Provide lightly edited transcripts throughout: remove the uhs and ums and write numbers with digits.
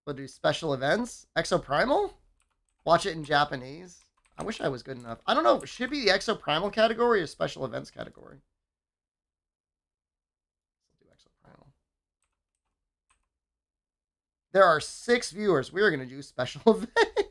We'll do special events. Exoprimal? Watch it in Japanese. I wish I was good enough. I don't know. Should it be the Exoprimal category or special events category? Let's do Exoprimal. There are 6 viewers. We are going to do special events.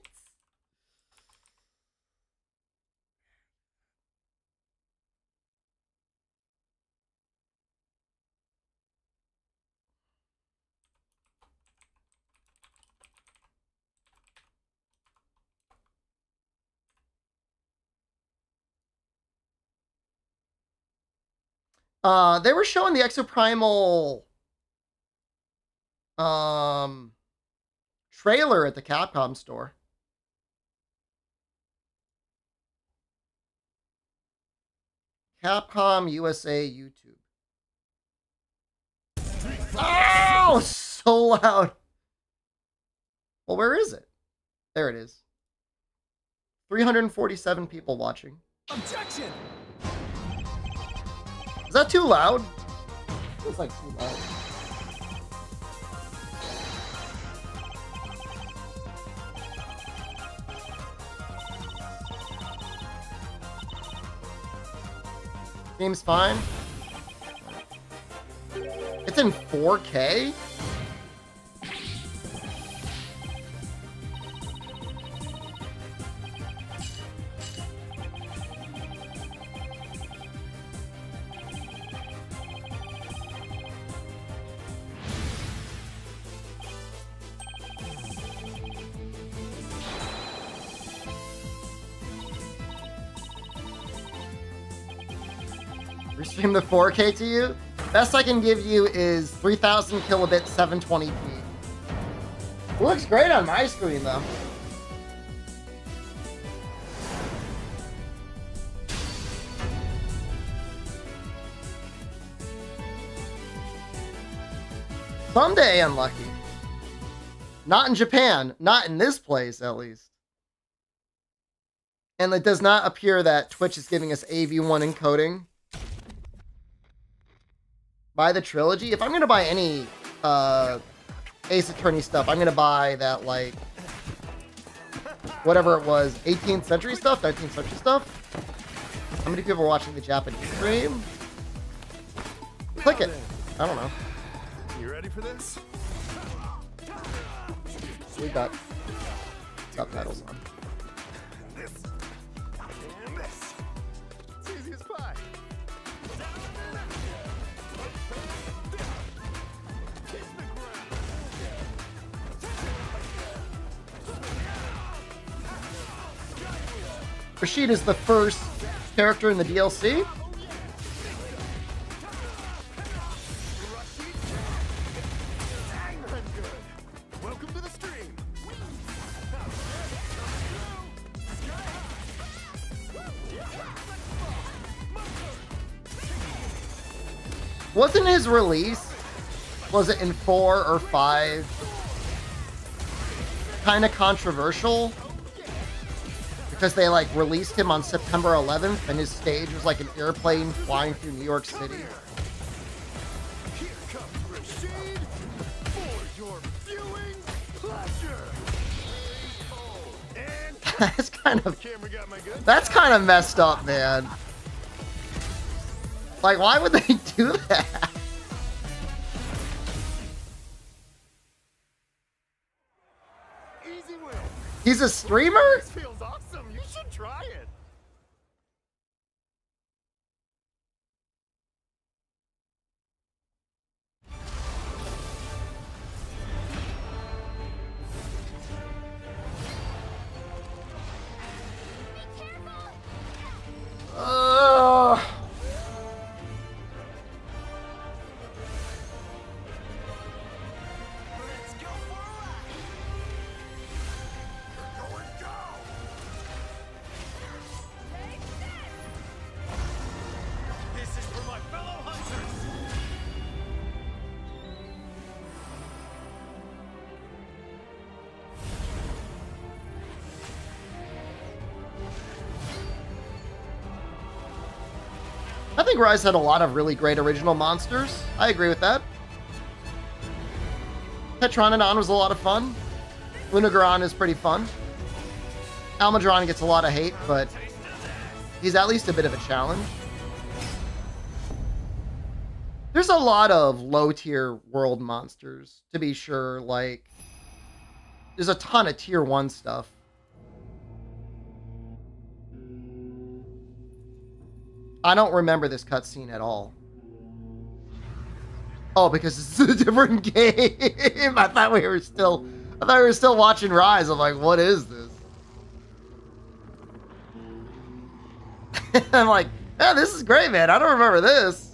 They were showing the Exoprimal trailer at the Capcom store. Capcom USA YouTube. Oh, so loud. Well, where is it? There it is. 347 people watching. Objection! Is that too loud? Feels like too loud. Game's fine. It's in 4K? Restream the 4K to you? Best I can give you is 3000 kilobit 720p. It looks great on my screen though. Someday, unlucky. Not in Japan. Not in this place, at least. And it does not appear that Twitch is giving us AV1 encoding. Buy the trilogy. If I'm going to buy any Ace Attorney stuff, I'm going to buy that, like, whatever it was, 18th century stuff, 19th century stuff. How many people are watching the Japanese stream? Click it. I don't know. You ready for this? We got subtitles on. This and this. It's easy as pie. Rashid is the first character in the DLC. Welcome to the stream. Wasn't his release, was it in 4 or 5, kind of controversial? Because they, like, released him on September 11th, and his stage was like an airplane flying through New York City. Here comes Rashid for your viewing pleasure. And That's kind of, camera got my good. that's kind of messed up, man. Like, why would they do that? Easy win. He's a streamer? This feels awesome. You should try it. Ugh. Let's go for a ride. You're going down. This is for my fellow hunters. I think Rise had a lot of really great original monsters. I agree with that. Tetronodon was a lot of fun. Lunagaron is pretty fun. Almudron gets a lot of hate, but he's at least a bit of a challenge. There's a lot of low-tier world monsters, to be sure. Like, there's a ton of tier 1 stuff. I don't remember this cutscene at all. Oh, because it's a different game. I thought we were still watching Rise. I'm like, what is this? I'm like, yeah, this is great, man. I don't remember this.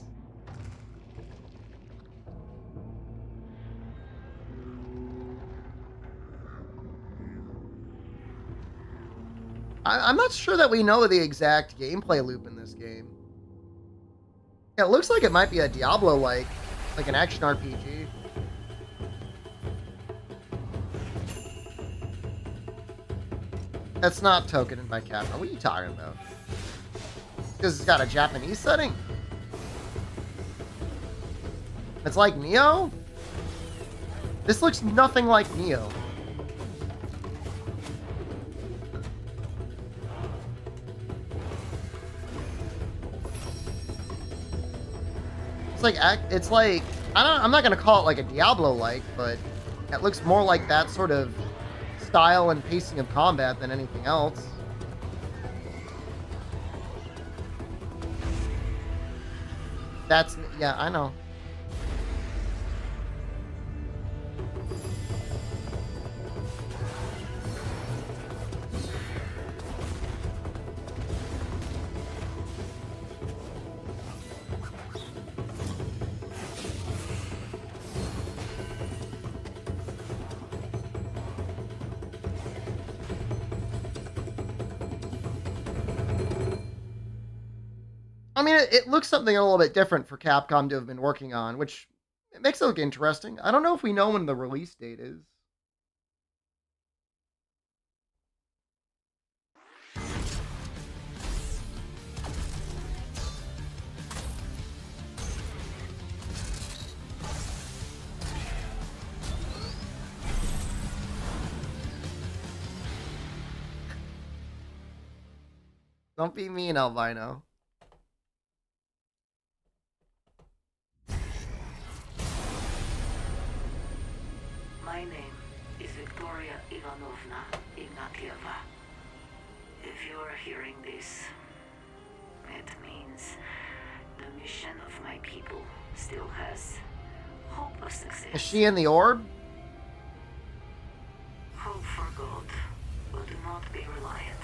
I'm not sure that we know the exact gameplay loop in this game. Yeah, it looks like it might be a Diablo-like, like an action RPG. That's not tokened by Capcom. What are you talking about? Because it's got a Japanese setting? It's like Neo? This looks nothing like Neo. It's like I'm not gonna call it like a Diablo-like, but it looks more like that sort of style and pacing of combat than anything else. Yeah, I know. I mean, it looks something a little bit different for Capcom to have been working on, which it makes it look interesting. I don't know if we know when the release date is. Don't be mean, Albino. My name is Victoria Ivanovna Ignatieva. If you are hearing this, it means the mission of my people still has hope of success. Is she in the orb? Hope for God, but do not be reliant.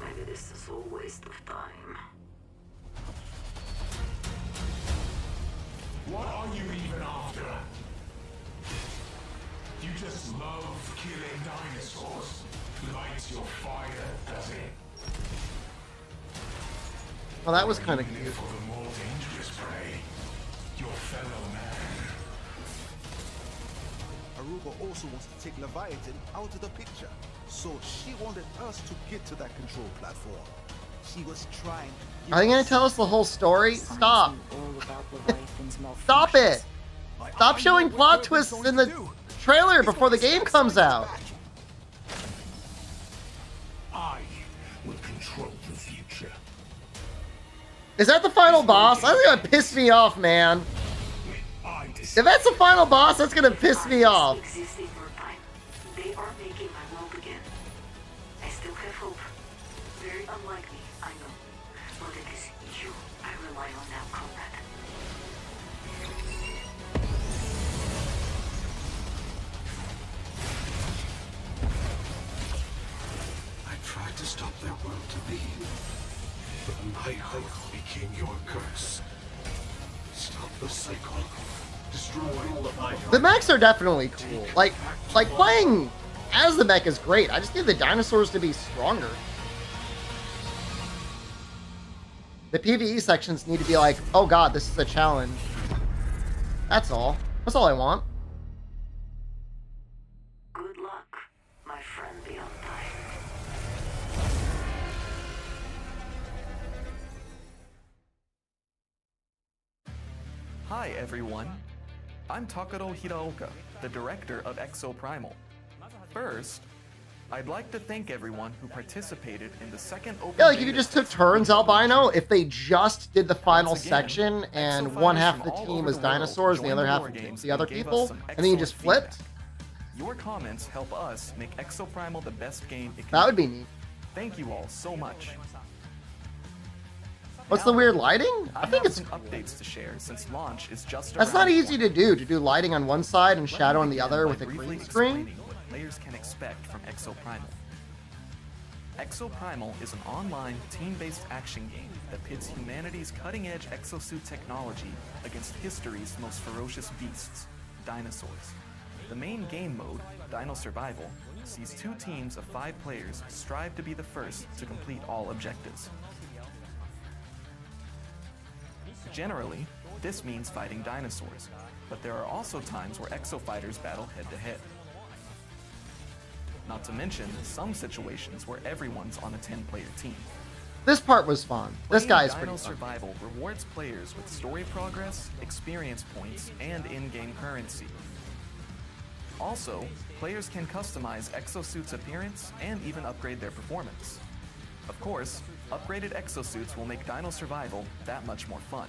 Maybe this is all waste of time. What are you even after? You just love killing dinosaurs. Lights your fire, does it? Well, that was kind of You live cute. for the more dangerous prey, your fellow man. Aruba also wants to take Leviathan out of the picture, so she wanted us to get to that control platform. She was trying. Are they going to tell us the whole story? Stop. Stop it. Stop showing plot twists in the trailer before the game comes out. I will control the future. Is that the final boss? I think that pissed me off, man. If that's the final boss, that's going to piss me off. Exist in your time. They are making my world again. I still have hope. Very unlike me, I know. But it is you I rely on now, comrade. I tried to stop their world to be, but my hope became your curse. Stop the cycle. Destroy all of my The mechs are definitely cool. Like playing as the mech is great. I just need the dinosaurs to be stronger. The PvE sections need to be like, oh god, this is a challenge. That's all. That's all I want. Good luck, my friend beyond time. Hi everyone. I'm Takaro Hiraoka, the director of Exoprimal. First, I'd like to thank everyone who participated in the second open Yeah, like if you beta just took test turns, released Albino, if they just did the final Once again, section and Exo one fighters half of from the all team over was the world dinosaurs and the joined other half war was games the other and gave us people, some and then you excellent just flipped, feedback. Your comments help us make Exoprimal the best game it can that would be. be neat. Thank you all so much. What's Now, the weird lighting? I think have it's some cool. updates to share since launch is just That's around not the easy corner. to do lighting on one side and Let me shadow on the begin other by with a briefly green screen. explaining what players can expect from Exoprimal. Exoprimal is an online, team-based action game that pits humanity's cutting-edge exosuit technology against history's most ferocious beasts, dinosaurs. The main game mode, Dino Survival, sees 2 teams of 5 players strive to be the first to complete all objectives. Generally, this means fighting dinosaurs, but there are also times where exo-fighters battle head-to-head. Not to mention some situations where everyone's on a 10-player team. This part was fun. This Playing guy's Dino pretty fun. Survival rewards players with story progress, experience points, and in-game currency. Also, players can customize exosuits' appearance and even upgrade their performance. Of course, upgraded exosuits will make Dino Survival that much more fun.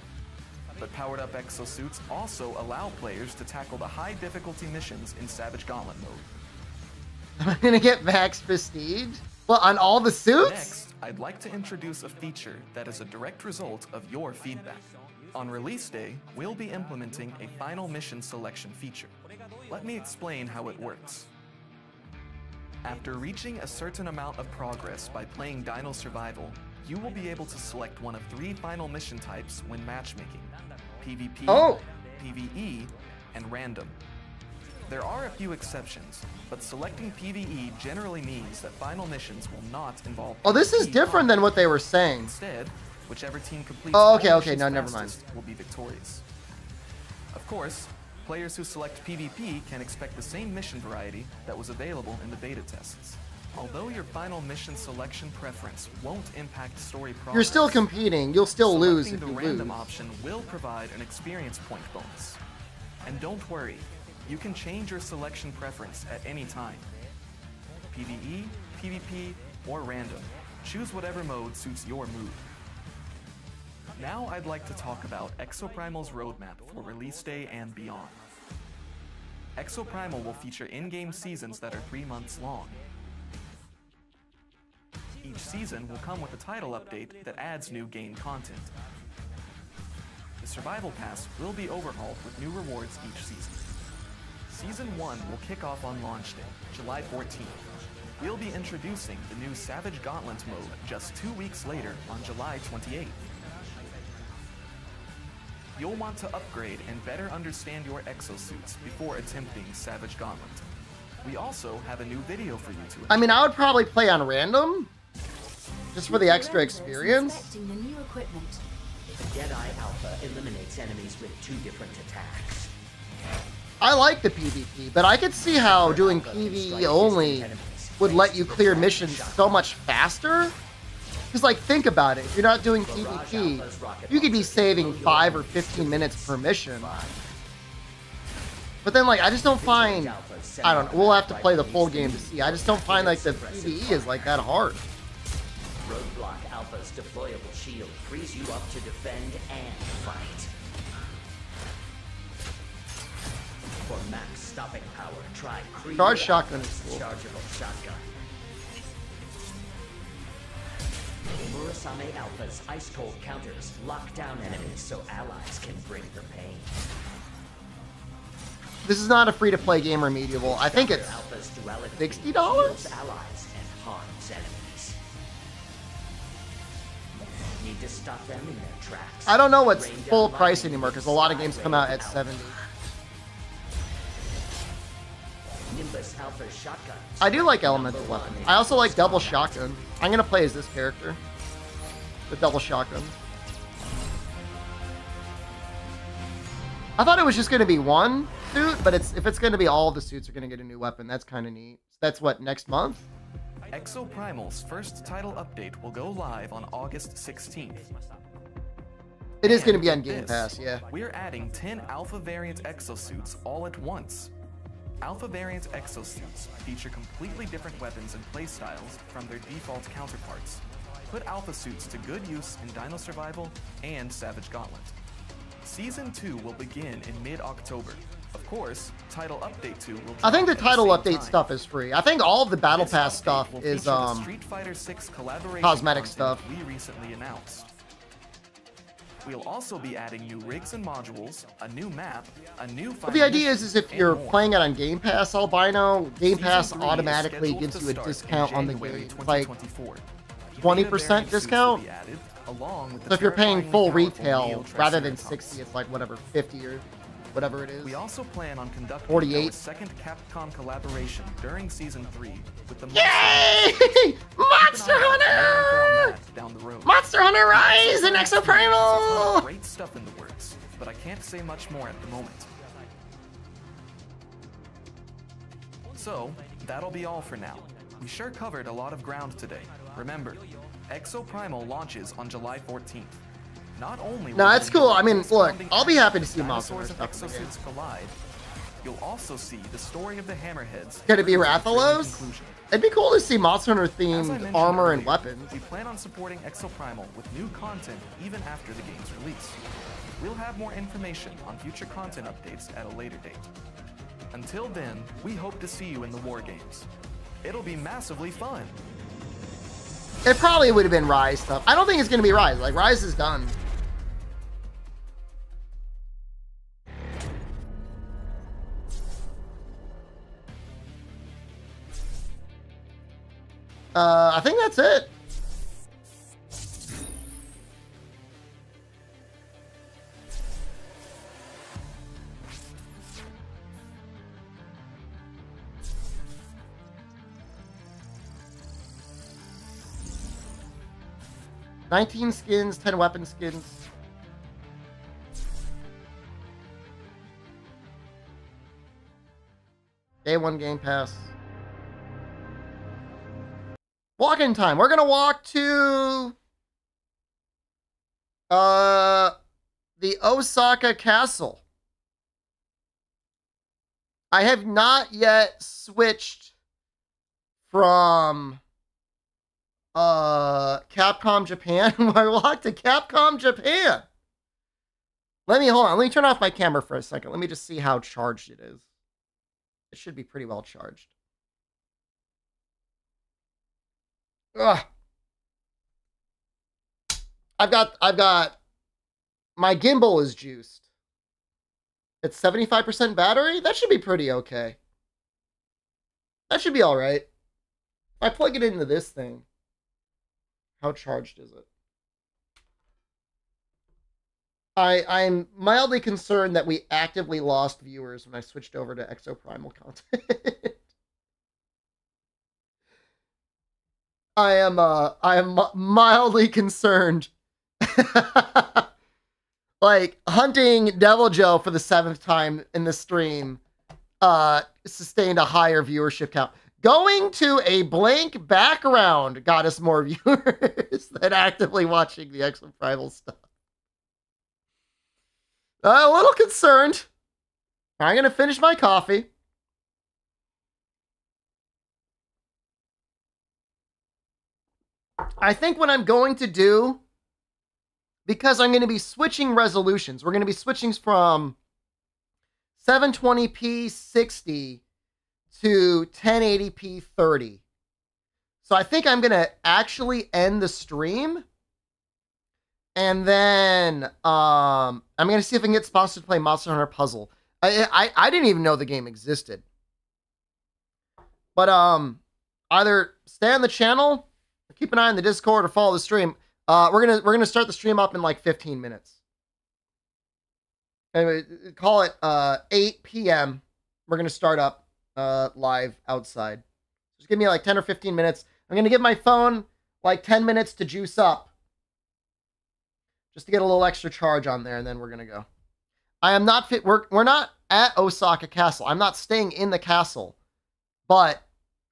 But powered-up exosuits also allow players to tackle the high-difficulty missions in Savage Gauntlet mode. Am I gonna get max prestige? Well, on all the suits? Next, I'd like to introduce a feature that is a direct result of your feedback. On release day, we'll be implementing a final mission selection feature. Let me explain how it works. After reaching a certain amount of progress by playing Dino Survival, you will be able to select one of 3 final mission types when matchmaking: PvP, Oh. PvE, and random. There are a few exceptions, but selecting PvE generally means that final missions will not involve Oh, this is PvP different than what they were combat. saying. Instead, whichever team completes Oh, okay, all okay, missions no, never mind. fastest will be victorious. Of course, players who select PvP can expect the same mission variety that was available in the beta tests. Although your final mission selection preference won't impact story progress, You're still competing. You'll still lose if selecting you the random lose. option will provide an experience point bonus. And don't worry, you can change your selection preference at any time. PvE, PvP, or random. Choose whatever mode suits your mood. Now I'd like to talk about Exoprimal's roadmap for release day and beyond. Exoprimal will feature in-game seasons that are 3 months long. Each season will come with a title update that adds new game content. The Survival Pass will be overhauled with new rewards each season. Season 1 will kick off on launch day, July 14th. We'll be introducing the new Savage Gauntlet mode just 2 weeks later on July 28th. You'll want to upgrade and better understand your exosuits before attempting Savage Gauntlet. We also have a new video for you to I mean, I would probably play on random, just for the extra experience. Inspecting the new equipment. The Deadeye Alpha eliminates enemies with 2 different attacks. I like the PvP, but I could see how doing PvE only would let you clear missions so much faster. Because, like, think about it. If you're not doing PvP, you could be saving 5 or 15 minutes per mission. But then, like, I just don't find... I don't know. We'll have to play the full game to see. I just don't find, like, the PvE is, like, that hard. Roadblock Alpha's deployable shield frees you up to defend and fight. For max stopping power, try Charge shotgun is cool. Chargeable shotgun. Murasame Alpha's ice-cold counters lock down enemies so allies can bring the pain. This is not a free-to-play game or medieval. I think it's Alpha's duality $60? heals allies and harms enemies. Need to stop them in their tracks. I don't know what's Rain down full price lightning anymore because a with lot of games come out at Skyway 70. Nimbus Alpha's shotgun. I do like elemental weapons. I also like double shotgun. I'm gonna play as this character. The double shotgun. I thought it was just gonna be one suit, but if it's gonna be all the suits are gonna get a new weapon, that's kind of neat. That's what, next month? Exoprimal's first title update will go live on August 16th. It is And going to be on get Game this, Pass, yeah. We're adding 10 Alpha variant exosuits all at once. Alpha variant exosuits feature completely different weapons and playstyles from their default counterparts. Put Alpha suits to good use in Dino Survival and Savage Gauntlet. Season 2 will begin in mid-October. Of course, Title Update 2 will I think the drop at title same update time. stuff is free. I think all of the Battle This Pass update stuff will is feature the Street Fighter 6 collaboration cosmetic content stuff. we recently announced. We'll also be adding new rigs and modules, a new map, a new But the idea is if and you're more. playing it on Game Pass albino, Game Season Pass 3 is automatically scheduled gives to you a start in discount on the January game. It's like 2024. 20% Beta variant suits will discount. be added, along with the So if you're paying terrifyingly full powerful retail Neo rather than Triceratops. 60, it's like whatever, 50 or whatever it is. We also plan on conducting 48. our second Capcom collaboration during Season 3 with the Yay! Monster Hunter! down the road. Monster Hunter Rise and There's Exoprimal! great stuff in the works, but I can't say much more at the moment. So, that'll be all for now. We sure covered a lot of ground today. Remember, Exoprimal launches on July 14th. Not only No, will that's you cool. enjoy I mean, look, corresponding I'll be happy to see dinosaurs Monster Hunter and stuff in the game. exosuits collide, you'll also see the story of the Hammerheads. Could it be through its thrilling Rathalos? conclusion. It'd be cool to see Monster Hunter As I themed mentioned armor and earlier, weapons. we plan on supporting Exoprimal with new content even after the game's release. We'll have more information on future content updates at a later date. Until then, we hope to see you in the War Games. It'll be massively fun. It probably would have been Rise stuff. I don't think it's going to be Rise. Like, Rise is done. I think that's it. $19 skins, 10 weapon skins. Day 1 Game Pass. Walk-in time. We're gonna walk to the Osaka Castle. I have not yet switched from Capcom Japan. I walked to Capcom Japan. Hold on. Let me turn off my camera for a second. Let me just see how charged it is. It should be pretty well charged. Ugh. I've got my gimbal is juiced. It's 75% battery. That should be pretty okay. That should be all right. If I plug it into this thing, how charged is it? I'm mildly concerned that we actively lost viewers when I switched over to Exoprimal content. I am mildly concerned. Like, hunting Devil Joe for the 7th time in the stream sustained a higher viewership count. Going to a blank background got us more viewers than actively watching the Exoprimal stuff. A little concerned. I'm going to finish my coffee. I think what I'm going to do, because I'm going to be switching resolutions, we're going to be switching from 720p 60 to 1080p 30. So I think I'm going to actually end the stream. And then I'm going to see if I can get sponsored to play Monster Hunter Puzzle. I didn't even know the game existed. But either stay on the channel, or keep an eye on the Discord, or follow the stream. We're gonna start the stream up in like 15 minutes. Anyway, call it 8 p.m. We're gonna start up live outside. Just give me like 10 or 15 minutes. I'm gonna give my phone like 10 minutes to juice up, just to get a little extra charge on there, and then we're gonna go. I am not fit. We're not at Osaka Castle. I'm not staying in the castle, but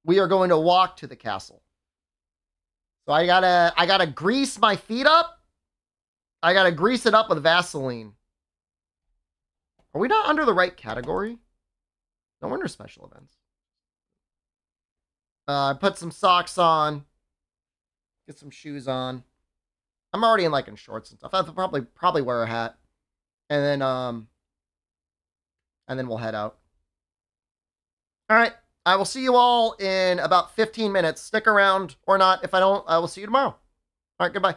we are going to walk to the castle. So I gotta grease my feet up I gotta grease it up with Vaseline. Are we not under the right category? No wonder special events. Put some socks on. Get some shoes on. I'm already in like in shorts and stuff. I'll probably wear a hat. And then we'll head out. All right. I will see you all in about 15 minutes. Stick around or not. If I don't, I will see you tomorrow. All right, goodbye.